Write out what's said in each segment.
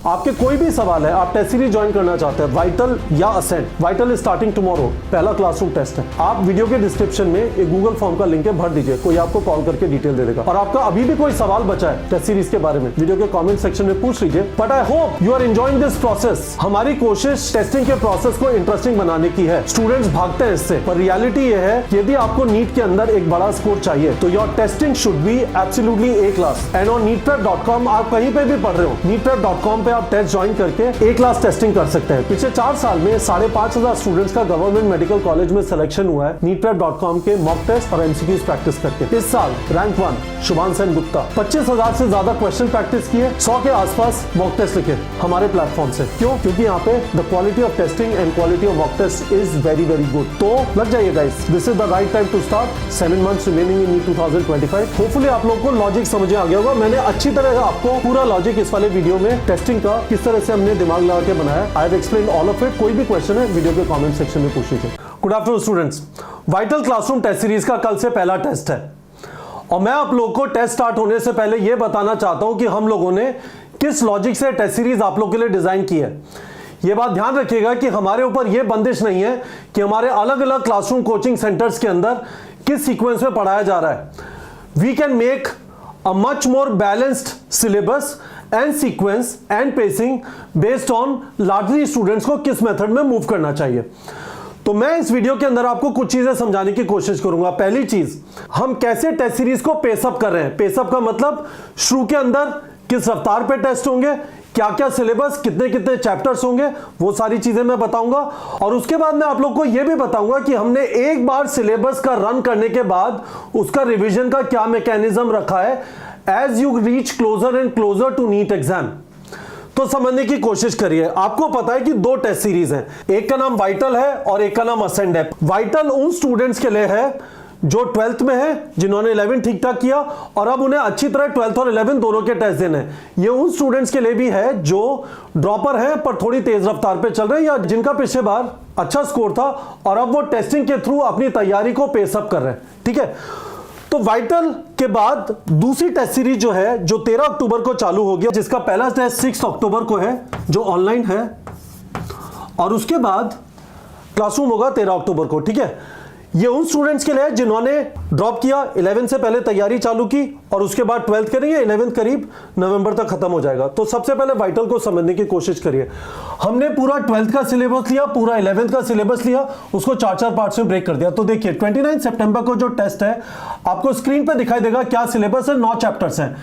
आपके कोई भी सवाल है, आप टेस्ट सीरीज ज्वाइन करना चाहते हैं, वाइटल या ascent, vital is starting tomorrow, पहला क्लासरूम टेस्ट है। आप वीडियो के डिस्क्रिप्शन में एक गूगल फॉर्म का लिंक है, भर दीजिए, कोई आपको कॉल करके डिटेल दे देगा। और आपका अभी भी कोई सवाल बचा है टेस्ट सीरीज के बारे में, वीडियो के कमेंट सेक्शन में पूछ लीजिए। But I hope you are enjoying this process. हमारी कोशिश टेस्टिंग के प्रोसेस को इंटरेस्टिंग बनाने की है। स्टूडेंट्स भागते हैं इससे, पर रियलिटी ये है यदि आपको नीट के अंदर एक बड़ा स्कोर चाहिए तो your testing should be absolutely A class. And on neetprep.com आप कहीं पे भी पढ़ रहे हो, neetprep.com पे आप टेस्ट ज्वाइन करके ए क्लास टेस्टिंग कर सकते हैं। पिछले 4 साल में 5,500 स्टूडेंट्स का गवर्नमेंट मेडिकल कॉलेज में सिलेक्शन हुआ है neetprep.com के मॉक टेस्ट और एमसीक्यूज प्रैक्टिस करके। इस साल रैंक 1 शुभान सेन गुप्ता 25,000 से ज्यादा क्वेश्चन प्रैक्टिस किए, 100 के आसपास मॉक टेस्ट लिखे हमारे प्लेटफॉर्म से। क्यों? क्योंकि यहाँ पे the quality of testing and quality of mock test is very very good. तो लग जाइए guys, this is the right time to start. 7 months remaining in 2025। Hopefully आप लोगों को लॉजिक समझ आ गया होगा। मैंने अच्छी तरह आपको पूरा लॉजिक इस वाले वीडियो में टेस्टिंग का किस तरह से हमने दिमाग लगा के बनाया, I have explained all of it. कोई भी क्वेश्चन है वीडियो के कमेंट सेक्शन में पूछ लीजिए। Good afternoon students, vital classroom test series का कल से पहला टेस्ट है और मैं आप लोगों को टेस्ट स्टार्ट होने से पहले यह बताना चाहता हूं कि हम लोगों ने किस लॉजिक से टेस्ट सीरीज आप लोगों के लिए डिजाइन की है। यह बात ध्यान रखिएगा कि हमारे ऊपर यह बंदिश नहीं है कि हमारे अलग अलग क्लासरूम कोचिंग सेंटर्स के अंदर किस सीक्वेंस में पढ़ाया जा रहा है। We can make a much more balanced syllabus and sequence and pacing based on largely students को किस मेथड में मूव करना चाहिए। तो मैं इस वीडियो के अंदर आपको कुछ चीजें समझाने की कोशिश करूंगा। पहली चीज, हम कैसे टेस्ट सीरीज को पेसअप कर रहे हैं। पेसअप का मतलब शुरू के अंदर किस रफ्तार पे टेस्ट होंगे, क्या क्या सिलेबस, कितने कितने चैप्टर्स होंगे, वो सारी चीजें मैं बताऊंगा। और उसके बाद मैं आप लोग को यह भी बताऊंगा कि हमने एक बार सिलेबस का रन करने के बाद उसका रिवीजन का क्या मैकेनिज्म रखा है as you reach closer and closer to NEET exam. तो समझने की कोशिश करिए। आपको पता है कि 2 टेस्ट सीरीज हैं, एक का नाम वाइटल है और एक का नाम असेंड है। वाइटल उन स्टूडेंट्स के लिए है जो 12th में है, जिन्होंने 11 ठीक ठाक किया और अब उन्हें अच्छी तरह 12th और 11 दोनों के टेस्ट देने हैं। ये उन स्टूडेंट्स के लिए भी है जो ड्रॉपर है पर थोड़ी तेज रफ्तार पे चल रहे हैं या जिनका पिछले बार अच्छा स्कोर था और अब वो टेस्टिंग के थ्रू अपनी तैयारी को पेसअप कर रहे हैं। ठीक है, तो वाइटल के बाद दूसरी टेस्ट सीरीज जो है, जो 13 अक्टूबर को चालू हो गया, जिसका पहला टेस्ट 6 अक्टूबर को है जो ऑनलाइन है, और उसके बाद क्लासरूम होगा 13 अक्टूबर को। ठीक है, ये उन स्टूडेंट्स के लिए जिन्होंने ड्रॉप किया, 11 से पहले तैयारी चालू की और उसके बाद 12th करेंगे, 11th करीब नवंबर तक खत्म हो जाएगा। तो सबसे पहले वाइटल को समझने की कोशिश करिए। हमने पूरा 12th का सिलेबस लिया, पूरा 11th का सिलेबस लिया, उसको 4-4 पार्ट्स में ब्रेक कर दिया। तो देखिए 29 सितंबर को जो टेस्ट है आपको स्क्रीन पर दिखाई देगा क्या सिलेबस है, 9 चैप्टर्स हैं।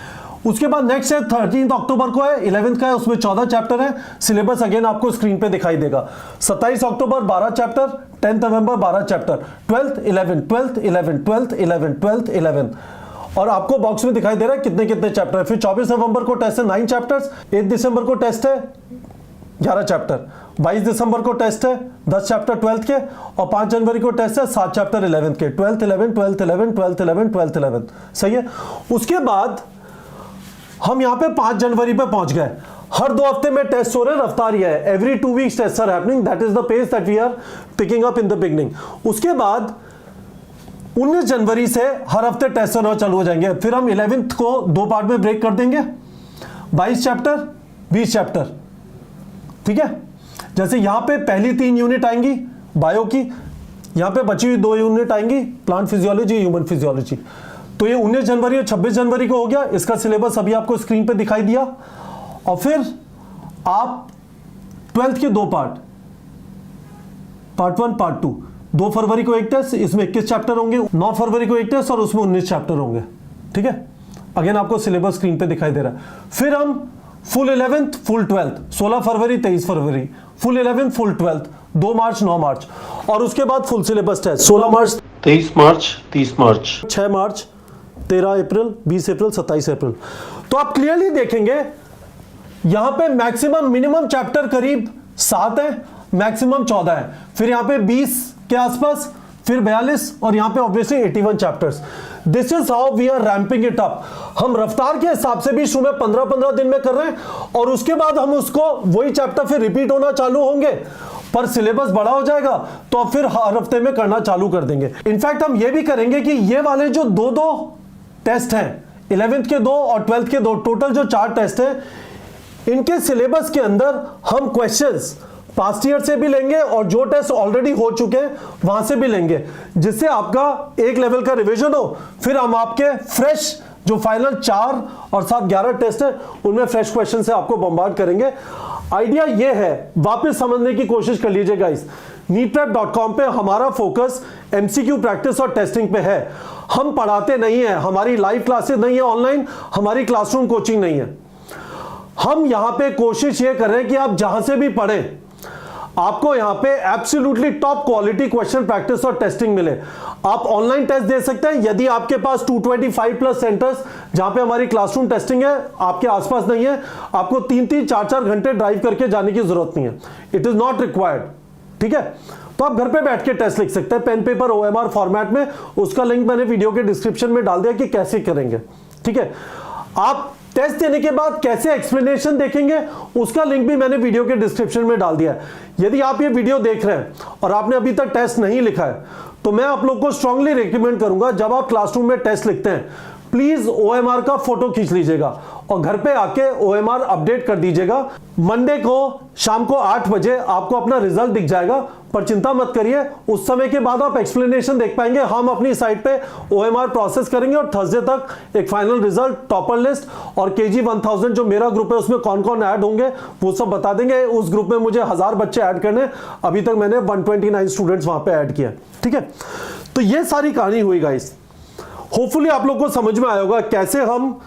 उसके बाद नेक्स्ट है 13 अक्टूबर को है, 11th का है, उसमें 14 चैप्टर है। सिलेबस अगेन आपको स्क्रीन पे दिखाई देगा। 27 अक्टूबर 12 चैप्टर, 10 नवंबर 12 chapter, 12th 11 12th 11 12th 11 12th 11, और आपको बॉक्स में दिखाई दे रहा है कितने कितने चैप्टर है। फिर 24 नवंबर को टेस्ट है 9 चैप्टर्स, 8 दिसंबर को टेस्ट है 11 चैप्टर, 22 दिसंबर को टेस्ट है 10 चैप्टर 12th के, और 5 जनवरी को टेस्ट है 7 चैप्टर 11th के। 12th 11 12th 11 12th 11 12th 11, सही है। उसके बाद हम यहां पे 5 जनवरी पे पहुंच गए। हर 2 हफ्ते में टेस्ट हो रहे हैं, रफ्तार यह है, every 2 weeks test are happening, that is the pace that we are picking up in the beginning. उसके बाद 19 जनवरी से हर हफ्ते टेस्ट होना चालू हो जाएंगे। फिर हम 11th को 2 पार्ट में ब्रेक कर देंगे, 22 चैप्टर 20 चैप्टर। ठीक है, जैसे यहां पे पहली 3 यूनिट आएंगी बायो की, यहां पे बची हुई 2 यूनिट आएंगी प्लांट फिजियोलॉजी, ह्यूमन फिजियोलॉजी। तो ये 19 जनवरी और 26 जनवरी को हो गया। इसका सिलेबस अभी आपको स्क्रीन पे दिखाई दिया। और फिर आप 12th के 2 पार्ट 1 पार्ट 2, 2 फरवरी को एक टेस्ट, इसमें 21 चैप्टर होंगे, 9 फरवरी को एक टेस्ट और उसमें 19 चैप्टर होंगे। ठीक है, अगेन आपको सिलेबस स्क्रीन पे दिखाई दे रहा है। फिर हम फुल 11th फुल 12th, 16 फरवरी 23 फरवरी, फुल 11th फुल 12th, 2 मार्च 9 मार्च, और उसके बाद फुल सिलेबस टेस्ट 16 मार्च 23 मार्च 30 मार्च, 6 मार्च 13 अप्रैल 20 अप्रैल 27 अप्रैल। तो आप क्लियरली देखेंगे यहां पे मैक्सिमम मिनिमम चैप्टर करीब 7 है, मैक्सिमम 14 है, फिर यहां पे 20 के आसपास, फिर 42, और यहां पे obviously 81 chapters. This is how we are ramping it up. हम रफ्तार के हिसाब से भी शुरू में 15-15 दिन में कर रहे हैं और उसके बाद हम उसको वही चैप्टर फिर रिपीट होना चालू होंगे, पर सिलेबस बड़ा हो जाएगा तो अब फिर हर हफ्ते में करना चालू कर देंगे। इनफैक्ट हम ये भी करेंगे कि ये वाले जो 2-2 टेस्ट हैं, 11th के 2 और 12th के 2, टोटल जो 4 टेस्ट हैं, इनके सिलेबस के अंदर हम क्वेश्चंस पास्ट ईयर से भी लेंगे और जो टेस्ट ऑलरेडी हो चुके हैं वहां से भी लेंगे, जिससे आपका एक लेवल का रिवीजन हो। फिर हम आपके फ्रेश जो फाइनल 4 और 7 11 टेस्ट है उनमें फ्रेश क्वेश्चन से आपको बम्बार्ड करेंगे। आइडिया ये है, वापस समझने की कोशिश कर लीजिए गाइस, neetprep.com पे हमारा फोकस एमसीक्यू प्रैक्टिस और टेस्टिंग पे है। हम पढ़ाते नहीं है, हमारी लाइव क्लासेस नहीं है ऑनलाइन, हमारी क्लासरूम कोचिंग नहीं है। हम यहां पे कोशिश ये कर रहे हैं कि आप जहां से भी पढ़ें आपको यहां पे absolutely top quality question practice और टेस्टिंग मिले। आप ऑनलाइन टेस्ट दे सकते हैं यदि आपके पास 225 प्लस सेंटर्स जहां पे हमारी क्लासरूम टेस्टिंग है आपके आसपास नहीं है, आपको 3-3 4-4 घंटे ड्राइव करके जाने की जरूरत नहीं है। इट इज नॉट रिक्वायर्ड, ठीक है। तो आप घर पे बैठ के टेस्ट लिख सकते हैं पेन पेपर OMR फॉर्मेट में, उसका लिंक मैंने वीडियो के डिस्क्रिप्शन में डाल दिया कि कैसे करेंगे, ठीक है। आप टेस्ट देने के बाद कैसे एक्सप्लेनेशन देखेंगे उसका लिंक भी मैंने वीडियो के डिस्क्रिप्शन में डाल दिया है। यदि आप ये वीडियो देख रहे हैं और आपने अभी तक टेस्ट नहीं लिखा है तो मैं आप लोग को स्ट्रांगली रिकमेंड करूंगा, जब आप क्लासरूम में टेस्ट लिखते हैं प्लीज OMR का फोटो खींच लीजिएगा और घर पे आके OMR अपडेट कर दीजिएगा। मंडे को शाम को 8 बजे आपको अपना रिजल्ट दिख जाएगा, पर चिंता मत करिए, उस समय के बाद आप एक्सप्लेनेशन देख पाएंगे। हम अपनी साइट पे OMR प्रोसेस करेंगे और थर्सडे तक एक फाइनल रिजल्ट, टॉपर लिस्ट और KG 1000 जो मेरा ग्रुप है उसमें कौन कौन ऐड होंगे वो सब बता देंगे। उस ग्रुप में मुझे 1000 बच्चे ऐड करने, अभी तक मैंने 129 स्टूडेंट्स वहां पे ऐड किया, ठीक है। तो ये सारी कहानी हुई गाइस। होपफुली आप लोग को समझ में आया होगा कैसे हम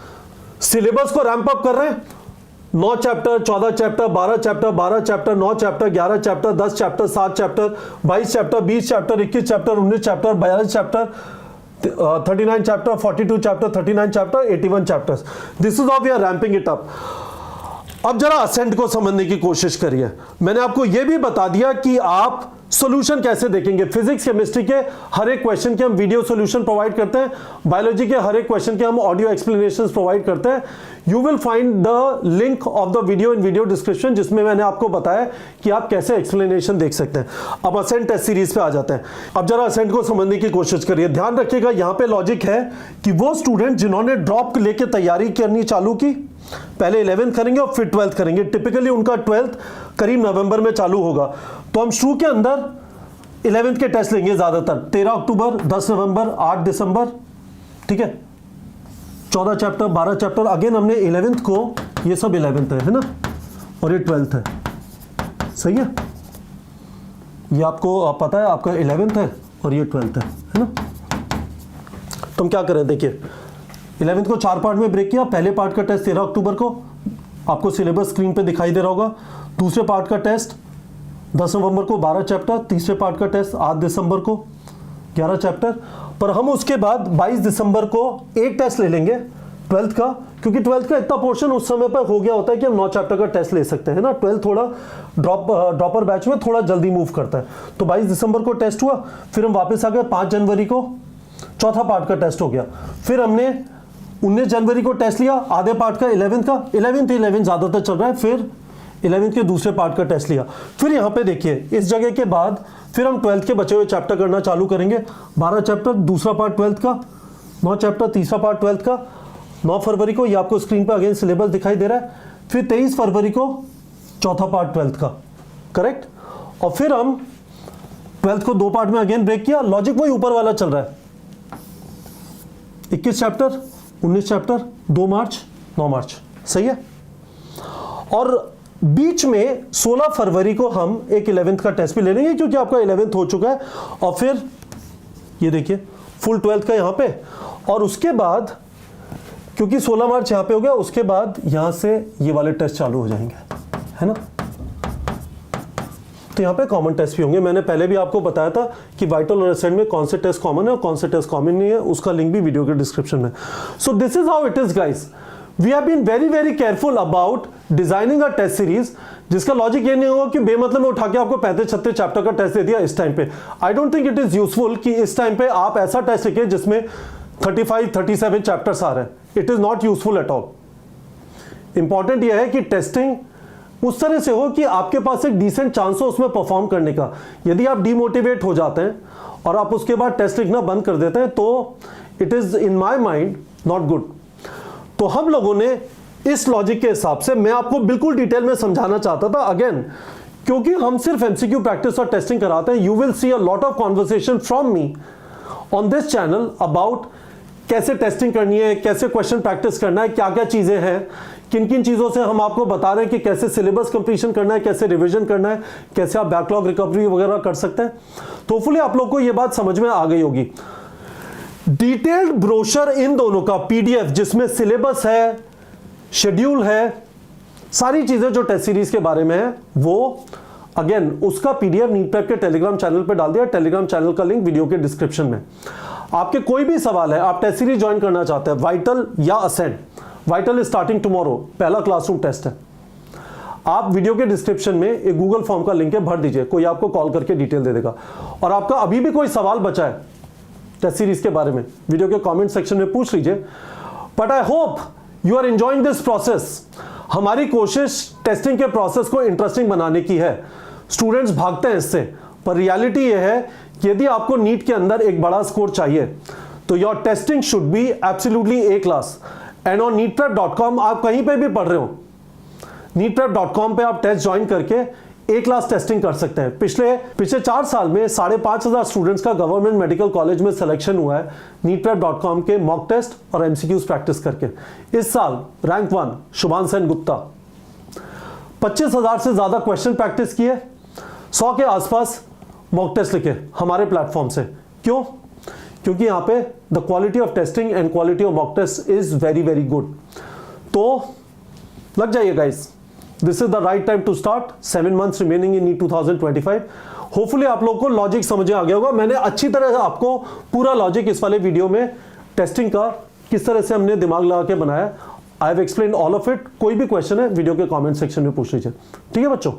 सिलेबस को रैंप अप कर रहे हैं। 9 chapter, 14 chapter, 12 chapter, 12 chapter, 9 chapter, 11 chapter, 10 chapter, 7 chapter, 22 chapter, 20 chapter, 21 chapter, 19 chapter, 42 chapter, 39 chapter, 42 chapter, 39 chapter, 81 chapters. This is how we are ramping it up. अब जरा असेंट को समझने की कोशिश करिए। मैंने आपको यह भी बता दिया कि आप सॉल्यूशन कैसे देखेंगे। फिजिक्स केमिस्ट्री के हर एक क्वेश्चन के हम वीडियो सॉल्यूशन प्रोवाइड करते हैं, बायोलॉजी के हर एक क्वेश्चन के हम ऑडियो एक्सप्लेनेशंस प्रोवाइड करते हैं। You will find the link of the video in video description, जिसमें मैंने आपको बताया कि आप कैसे एक्सप्लेनेशन देख सकते हैं। अब असेंट टेस्ट सीरीज पे आ जाते हैं। अब जरा असेंट को समझने की कोशिश करिए। ध्यान रखिएगा यहां पे लॉजिक है कि वो स्टूडेंट जिन्होंने ड्रॉप लेके तैयारी करनी चालू की, पहले 11th करेंगे और फिर 12th करेंगे। टिपिकली उनका 12th करीब नवंबर में चालू होगा, तो हम शुरू के अंदर 11th के टेस्ट लेंगे ज्यादातर 13 अक्टूबर, 10 नवंबर, 8 दिसंबर, ठीक है। 14 चैप्टर, 12 चैप्टर। अगेन हमने 11th को, ये सब 11th है ना, और ये 12th है, सही है। ये आपको पता है आपका 11th है और ये 12th है ना। तो हम क्या करें, देखिए 11th को 4 पार्ट में ब्रेक किया। पहले पार्ट का टेस्ट 13 अक्टूबर को, आपको सिलेबस स्क्रीन पे दिखाई दे रहा होगा। दूसरे पार्ट का टेस्ट 10 नवंबर को 12 चैप्टर। तीसरे पार्ट का टेस्ट 8 दिसंबर को 11 चैप्टर। पर हम उसके बाद 22 दिसंबर को एक टेस्ट ले लेंगे 12th का, क्योंकि 12th का इतना पोर्शन उस समय पर हो गया होता है कि हम 9 चैप्टर का टेस्ट ले सकते हैं ना। 12th थोड़ा ड्रॉपर बैच में थोड़ा जल्दी मूव करता है। तो 22 दिसंबर को टेस्ट हुआ, फिर हम वापस आ गए 5 जनवरी को, चौथा पार्ट का टेस्ट हो गया। फिर हमने 19 जनवरी को टेस्ट लिया, आधे पार्ट का 11th का, 11 ज्यादातर चल रहा है। फिर 11th के दूसरे पार्ट का टेस्ट लिया। फिर यहाँ पे देखिए इस जगह के बाद फिर हम 12th के बचे हुए चैप्टर करना चालू करेंगे। 12 चैप्टर दूसरा पार्ट 12th का, 9 चैप्टर तीसरा पार्ट 12th का। 9 फरवरी को ये आपको स्क्रीन पर अगेन सिलेबस दिखाई दे रहा है। फिर 23 फरवरी को चौथा पार्ट 12th का, करेक्ट। और फिर हम 12th को 2 पार्ट में अगेन ब्रेक किया। लॉजिक वही ऊपर वाला चल रहा है। 21 चैप्टर, 19 चैप्टर, 2 मार्च, 9 मार्च, सही है। और बीच में 16 फरवरी को हम एक 11th का टेस्ट भी ले लेंगे, क्योंकि आपका 11th हो चुका है। और फिर ये देखिए फुल 12th का यहां पे। और उसके बाद क्योंकि 16 मार्च यहां पे हो गया, उसके बाद यहां से ये वाले टेस्ट चालू हो जाएंगे, है ना। तो यहां पे कॉमन टेस्ट भी होंगे। मैंने पहले भी आपको बताया था कि वाइटल और असेंट में कौन से टेस्ट कॉमन है और कौन से टेस्ट कॉमन नहीं है, उसका लिंक भी वीडियो के डिस्क्रिप्शन में। So this is how it is guys. We have been very very careful about designing a test series, जिसका लॉजिक ये नहीं होगा कि बेमतलब में उठा के आपको 35-36 चैप्टर का टेस्ट दे दिया इस टाइम पे। I don't think it is useful कि इस टाइम पे आप ऐसा टेस्ट लिखे जिसमें 35-37 चैप्टर्स आ रहे हैं। It is not useful at all. Important यह है कि टेस्टिंग उस तरह से हो कि आपके पास एक डिसेंट चांस हो उसमें परफॉर्म करने का। यदि आप डिमोटिवेट हो जाते हैं और आप उसके बाद टेस्ट लिखना बंद कर देते हैं तो it is in my mind not good. तो हम लोगों ने इस लॉजिक के हिसाब से मैं आपको बिल्कुल डिटेल में समझाना चाहता था। अगेन, क्योंकि हम सिर्फ एमसीक्यू प्रैक्टिस और टेस्टिंग कराते हैं, you will see a lot of conversation from me on this channel about कैसे टेस्टिंग करनी है, कैसे क्वेश्चन प्रैक्टिस करना है, क्या क्या चीजें हैं, किन किन चीजों से हम आपको बता रहे हैं कि कैसे सिलेबस कंप्लीशन करना है, कैसे रिवीजन करना है, कैसे आप बैकलॉग रिकवरी वगैरह कर सकते हैं। तो होपफुली आप लोग को ये बात समझ में आ गई होगी। डिटेल्ड ब्रोशर इन दोनों का पीडीएफ, जिसमें सिलेबस है, शेड्यूल है, सारी चीजें जो टेस्ट सीरीज के बारे में है, वो अगेन उसका पीडीएफ नीट प्रेप के टेलीग्राम चैनल पे डाल दिया। टेलीग्राम चैनल का लिंक वीडियो के डिस्क्रिप्शन में। आपके कोई भी सवाल है, आप टेस्ट सीरीज ज्वाइन करना चाहते हैं, वाइटल या ascent, vital is starting tomorrow, पहला क्लासरूम टेस्ट है। आप वीडियो के डिस्क्रिप्शन में एक गूगल फॉर्म का लिंक है, भर दीजिए, कोई आपको कॉल करके डिटेल दे देगा। और आपका अभी भी कोई सवाल बचा है टेस्ट सीरीज के बारे में, वीडियो के कमेंट सेक्शन में पूछ लीजिए। But I hope you are enjoying this process. हमारी कोशिश टेस्टिंग के प्रोसेस को इंटरेस्टिंग बनाने की है। स्टूडेंट्स भागते हैं इससे, पर रियलिटी ये है कि यदि आपको नीट के अंदर एक बड़ा स्कोर चाहिए तो your testing should be absolutely A class. And on neetprep.com आप कहीं पे भी पढ़ रहे हो, neetprep.com पे आप टेस्ट ज्वाइन करके ए क्लास टेस्टिंग कर सकते हैं। पिछले 4 साल में 5,500 स्टूडेंट्स का गवर्नमेंट मेडिकल कॉलेज में सिलेक्शन हुआ है neetprep.com के मॉक टेस्ट और एमसीक्यूज प्रैक्टिस करके। इस साल रैंक 1 शुभान सेन गुप्ता, 25,000 से ज्यादा क्वेश्चन प्रैक्टिस किए, 100 के आसपास मॉक टेस्ट लिखे हमारे प्लेटफॉर्म से। क्यों? क्योंकि यहां पे the quality of testing and quality of mock test is very very good. तो लग जाइए guys, this is the right time to start. 7 months remaining in NEET 2025। Hopefully आप लोगों को लॉजिक समझ आ गया होगा। मैंने अच्छी तरह से आपको पूरा लॉजिक इस वाले वीडियो में टेस्टिंग का किस तरह से हमने दिमाग लगा के बनाया, I have explain all of it. कोई भी क्वेश्चन है वीडियो के कमेंट सेक्शन में पूछ लीजिए। ठीक है बच्चों।